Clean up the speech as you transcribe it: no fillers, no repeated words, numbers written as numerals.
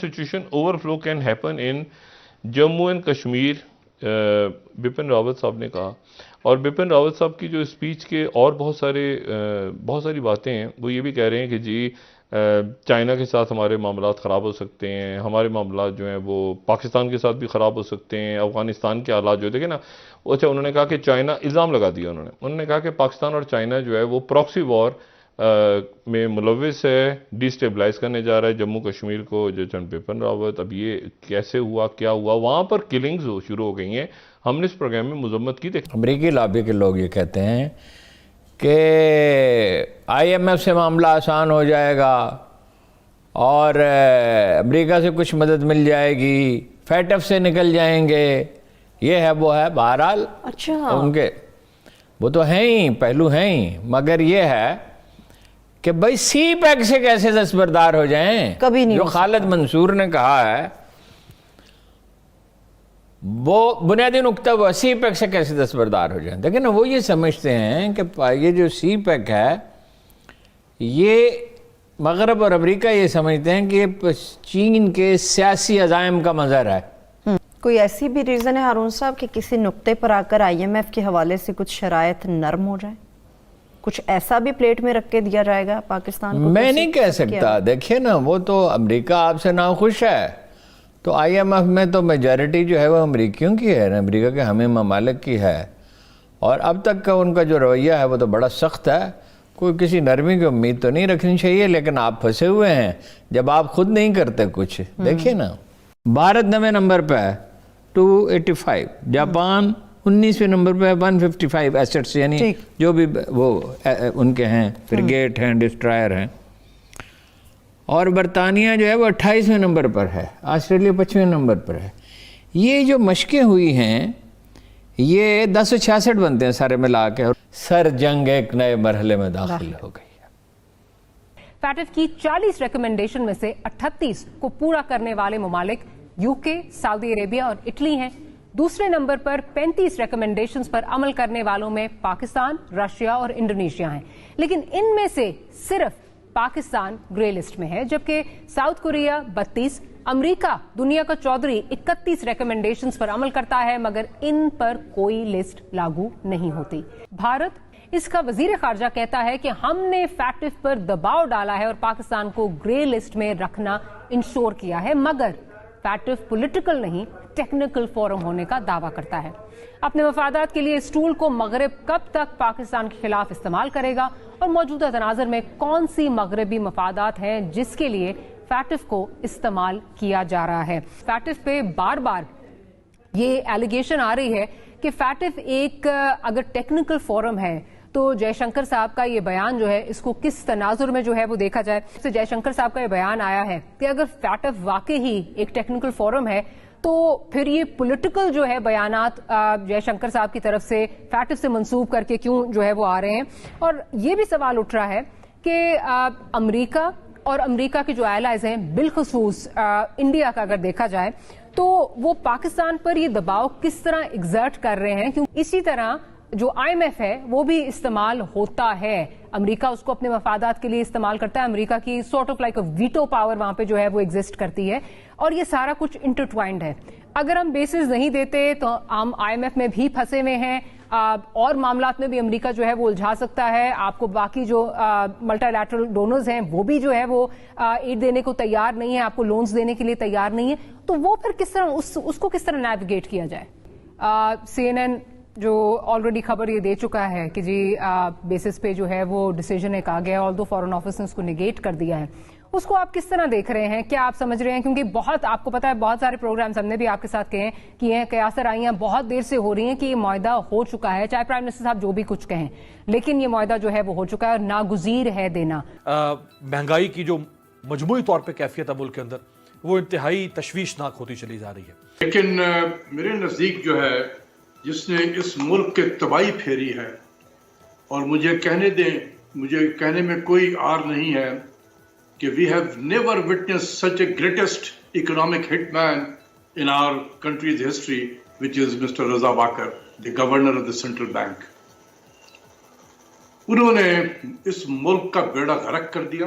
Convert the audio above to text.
Situation overflow can happen in Jammu and Kashmir, Bipin Rawat صاحب نے کہا. اور بپن راوت صاحب کی جو اسپیچ کے اور بہت ساری باتیں ہیں، وہ یہ بھی کہہ رہے ہیں کہ جی چائنا کے ساتھ ہمارے معاملات خراب ہو سکتے ہیں، ہمارے معاملات جو ہیں وہ پاکستان کے ساتھ بھی خراب ہو سکتے ہیں، افغانستان کے حالات جو دیکھیں نا. اچھا، انہوں نے کہا کہ چائنا الزام لگا دیا، انہوں نے کہا کہ پاکستان اور چائنا جو ہے وہ پراکسی وار میں ملوث ہے، ڈی اسٹیبلائز کرنے جا رہا ہے جموں کشمیر کو. جو جنرل بپن راوت، اب یہ کیسے ہوا، کیا ہوا، وہاں پر کلنگز شروع ہو گئی ہیں. ہم نے اس پروگرام میں مذمت کی. امریکی لابی کے لوگ یہ کہتے ہیں کہ آئی ایم ایف سے معاملہ آسان ہو جائے گا اور امریکہ سے کچھ مدد مل جائے گی، فیٹ ایف سے نکل جائیں گے، یہ ہے وہ ہے. بہرحال ان کے وہ تو ہیں ہی، پہلو ہیں ہی، مگر یہ ہے کہ بھائی سی پیک سے کیسے دستبردار ہو جائیں. کبھی نہیں. جو خالد منصور نے کہا ہے وہ بنیادی نقطہ، وہ سی پیک سے کیسے دستبردار ہو جائیں. دیکھیں نا، وہ یہ سمجھتے ہیں کہ یہ جو سی پیک ہے، یہ مغرب اور امریکہ یہ سمجھتے ہیں کہ یہ چین کے سیاسی عزائم کا مظہر ہے. کوئی ایسی بھی ریزن ہے ہارون صاحب کہ کسی نقطے پر آ کر آئی ایم ایف کے حوالے سے کچھ شرائط نرم ہو جائیں؟ کچھ ایسا بھی پلیٹ میں رکھ کے دیا جائے گا پاکستان کو؟ میں نہیں کہہ سکتا. دیکھیے نا، وہ تو امریکہ آپ سے ناخوش ہے، تو آئی ایم ایف میں تو میجارٹی جو ہے وہ امریکیوں کی ہے، امریکہ کے ہمیں ممالک کی ہے، اور اب تک کا ان کا جو رویہ ہے وہ تو بڑا سخت ہے. کوئی کسی نرمی کی امید تو نہیں رکھنی چاہیے، لیکن آپ پھنسے ہوئے ہیں جب آپ خود نہیں کرتے کچھ. دیکھیے نا، بھارت 9ویں نمبر پہ ہے 285، جاپان 19ویں نمبر پہ ہے 155 ایسٹس، یعنی جو بھی وہ ان کے ہیں، فریگیٹ ہیں، ڈسٹرائر ہیں. اور برطانیہ جو ہے وہ 28ویں نمبر پر ہے، آسٹریلیا 25ویں نمبر پر ہے. یہ جو مشقیں ہوئی ہیں یہ 1066 بنتے ہیں سارے ملا کے، اور سر جنگ ایک نئے مرحلے میں داخل ہو گئی ہے. فیٹف کی 40 ریکمنڈیشن میں سے 38 کو پورا کرنے والے ممالک یو کے، سعودی عربیہ اور اٹلی ہیں. دوسرے نمبر پر 35 ریکمنڈیشنز پر عمل کرنے والوں میں پاکستان، رشیا اور انڈونیشیا ہیں. لیکن ان میں سے صرف پاکستان گرے لسٹ میں ہے، جبکہ ساؤتھ کوریا 32، امریکہ دنیا کا چودھری 31 ریکمنڈیشنز پر عمل کرتا ہے، مگر ان پر کوئی لسٹ لاگو نہیں ہوتی. بھارت، اس کا وزیر خارجہ کہتا ہے کہ ہم نے فیٹف پر دباؤ ڈالا ہے اور پاکستان کو گرے لسٹ میں رکھنا انشور کیا ہے، مگر فیٹف پولیٹیکل نہیں، ٹیکنیکل فورم ہونے کا دعویٰ کرتا ہے. اپنے مفادات کے لیے اس ٹول کو مغرب کب تک پاکستان کے خلاف استعمال کرے گا، اور موجودہ تناظر میں کون سی مغربی مفادات ہیں جس کے لیے فیٹف کو استعمال کیا جا رہا ہے. فیٹف پہ بار بار یہ ایلیگیشن آ رہی ہے کہ فیٹف ایک اگر ٹیکنیکل فورم ہے تو جے شنکر صاحب کا یہ بیان جو ہے اس کو کس تناظر میں جو ہے وہ دیکھا جائے. جے شنکر صاحب کا یہ بیان آیا ہے کہ اگر فیٹف واقعی ہی ایک ٹیکنیکل فورم ہے تو پھر یہ پولیٹیکل جو ہے بیانات جے شنکر صاحب کی طرف سے فیٹف سے منسوب کر کے کیوں جو ہے وہ آ رہے ہیں. اور یہ بھی سوال اٹھ رہا ہے کہ امریکہ اور امریکہ کے جو ایلائز ہیں، بالخصوص انڈیا کا اگر دیکھا جائے تو وہ پاکستان پر یہ دباؤ کس طرح ایگزرٹ کر رہے ہیں، کیونکہ اسی طرح جو آئی ایم ایف ہے وہ بھی استعمال ہوتا ہے. امریکہ اس کو اپنے مفادات کے لیے استعمال کرتا ہے، امریکہ کی sort of like veto power وہاں پہ جو ہے وہ ایگزسٹ کرتی ہے، اور یہ سارا کچھ انٹرٹوائنڈ ہے. اگر ہم بیسز نہیں دیتے تو ہم آئی ایم ایف میں بھی پھنسے ہوئے ہیں، اور معاملات میں بھی امریکہ جو ہے وہ الجھا سکتا ہے. آپ کو باقی جو ملٹی لیٹرل ڈونرز ہیں وہ بھی جو ہے وہ ایڈ دینے کو تیار نہیں ہے، آپ کو لونز دینے کے لیے تیار نہیں ہے. تو وہ پھر کس طرح اس کو کس طرح نیویگیٹ کیا جائے؟ سی این این جو آلریڈی خبر یہ دے چکا ہے کہ جی بیسس پہ جو ہے وہ ڈیسیجن ایک آ گیا، آل دو فارن آفس نے اس کو نیگیٹ کر دیا ہے. اس کو آپ کس طرح دیکھ رہے ہیں؟ کیا آپ سمجھ رہے ہیں؟ کیونکہ بہت آپ کو پتا ہے بہت سارے پروگرامز ہم نے بھی آپ کے ساتھ کیے ہیں، قیاس آرائیاں بہت دیر سے ہو رہی ہیں کہ یہ معاہدہ ہو چکا ہے، چاہے پرائم منسٹر صاحب جو بھی کچھ کہیں، لیکن یہ معاہدہ جو ہے وہ ہو چکا ہے اور ناگزیر ہے دینا. مہنگائی کی جو مجموعی طور پہ کیفیت ہے ملک کے اندر، وہ انتہائی تشویشناک ہوتی چلی جا رہی ہے. لیکن میرے نزدیک جو ہے جس نے اس ملک کے تباہی پھیری ہے، اور مجھے کہنے میں کوئی عار نہیں ہے کہ we have never witness such a greatest economic hit man in our country's history which is Mr Reza Baqir, the governor of the central bank. انہوں نے اس ملک کا بیڑا غرق کر دیا.